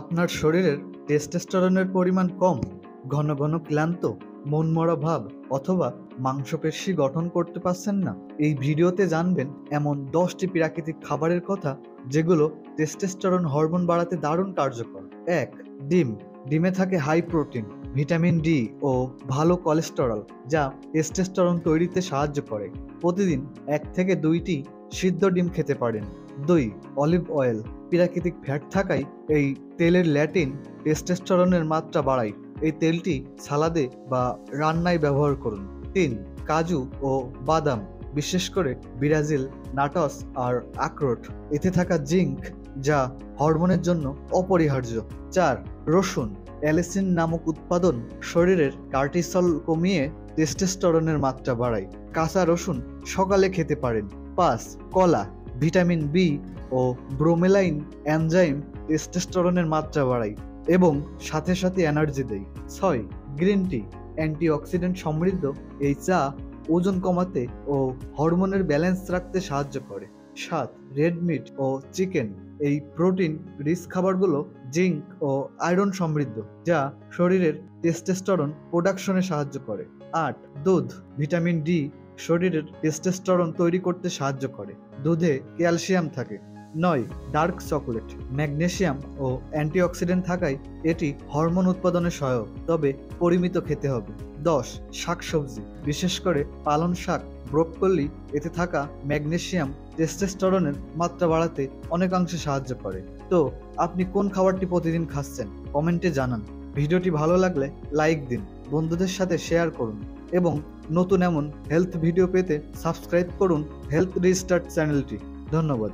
আপনার শরীরের টেস্টোস্টেরনের পরিমাণ কম, ঘন ঘন ক্লান্ত, মনমরা ভাব অথবা মাংসপেশি গঠন করতে পারছেন না? এই ভিডিওতে জানবেন এমন 10টি প্রাকৃতিক খাবারের কথা যেগুলো টেস্টোস্টেরন হরমোন বাড়াতে দারুণ কার্যকর। 1. ডিম। ডিমে থাকে হাই প্রোটিন, ভিটামিন ডি ও ভালো কোলেস্টেরল যা টেস্টোস্টেরন তৈরিতে সাহায্য করে। প্রতিদিন 1 থেকে 2টি সিদ্ধ ডিম খেতে পারেন। 2. Olive oil. প্রাকৃতিক ফ্যাট থাকায় এই তেলের ল্যাটিন টেস্টোস্টেরনের মাত্রা বাড়ায়। এই তেলটি সালাদে বা রান্নায় ব্যবহার করুন। 3. কাজু ও বাদাম, বিশেষ করে ব্রাজিল নাটস আর আখরোট। এতে থাকা জিঙ্ক যা হরমোনের জন্য অপরিহার্য। 4. রসুন। অ্যালিসিন নামক উৎপাদন শরীরের কর্টিসল কমিয়ে টেস্টোস্টেরনের মাত্রা বাড়ায়। কাঁচা রসুন সকালে খেতে পারেন। 5. কলা। ভিটামিন বি ও ব্রোমেলাইন এনজাইম টেস্টোস্টেরনের মাত্রা বাড়ায় এবং সাথে সাথে এনার্জি দেয়। 6. Green tea. অ্যান্টিঅক্সিডেন্ট সমৃদ্ধ এই চা ওজন কমাতে ও হরমোনের ব্যালেন্স রাখতে সাহায্য করে। 7. রেড মিট ও চিকেন। এই প্রোটিন রিচ খাবারগুলো জিঙ্ক ও আয়রন সমৃদ্ধ যা শরীরের টেস্টোস্টেরন প্রোডাকশনে সাহায্য করে। 8. দুধ। ভিটামিন ডি শরীরের টেস্টোস্টেরন তৈরি করতে সাহায্য করে। দুধে ক্যালসিয়াম থাকে। 9. Dark chocolate. ম্যাগনেসিয়াম ও অ্যান্টিঅক্সিডেন্ট থাকায় এটি হরমোন উৎপাদনে সহায়ক, তবে পরিমিত খেতে হবে। 10. শাকসবজি, বিশেষ করে পালং শাক, ব্রোকলি। এতে থাকা ম্যাগনেসিয়াম টেস্টোস্টেরনের মাত্রা বাড়াতে অনেকাংশে সাহায্য করে। তো আপনি কোন খাবারটি প্রতিদিন খাচ্ছেন কমেন্টে জানান। ভিডিওটি ভালো লাগলে লাইক দিন, বন্ধুদের সাথে শেয়ার করুন এবং নতুন এমন হেলথ ভিডিও পেতে সাবস্ক্রাইব করুন হেলথ রিস্টার্ট চ্যানেলটি। ধন্যবাদ।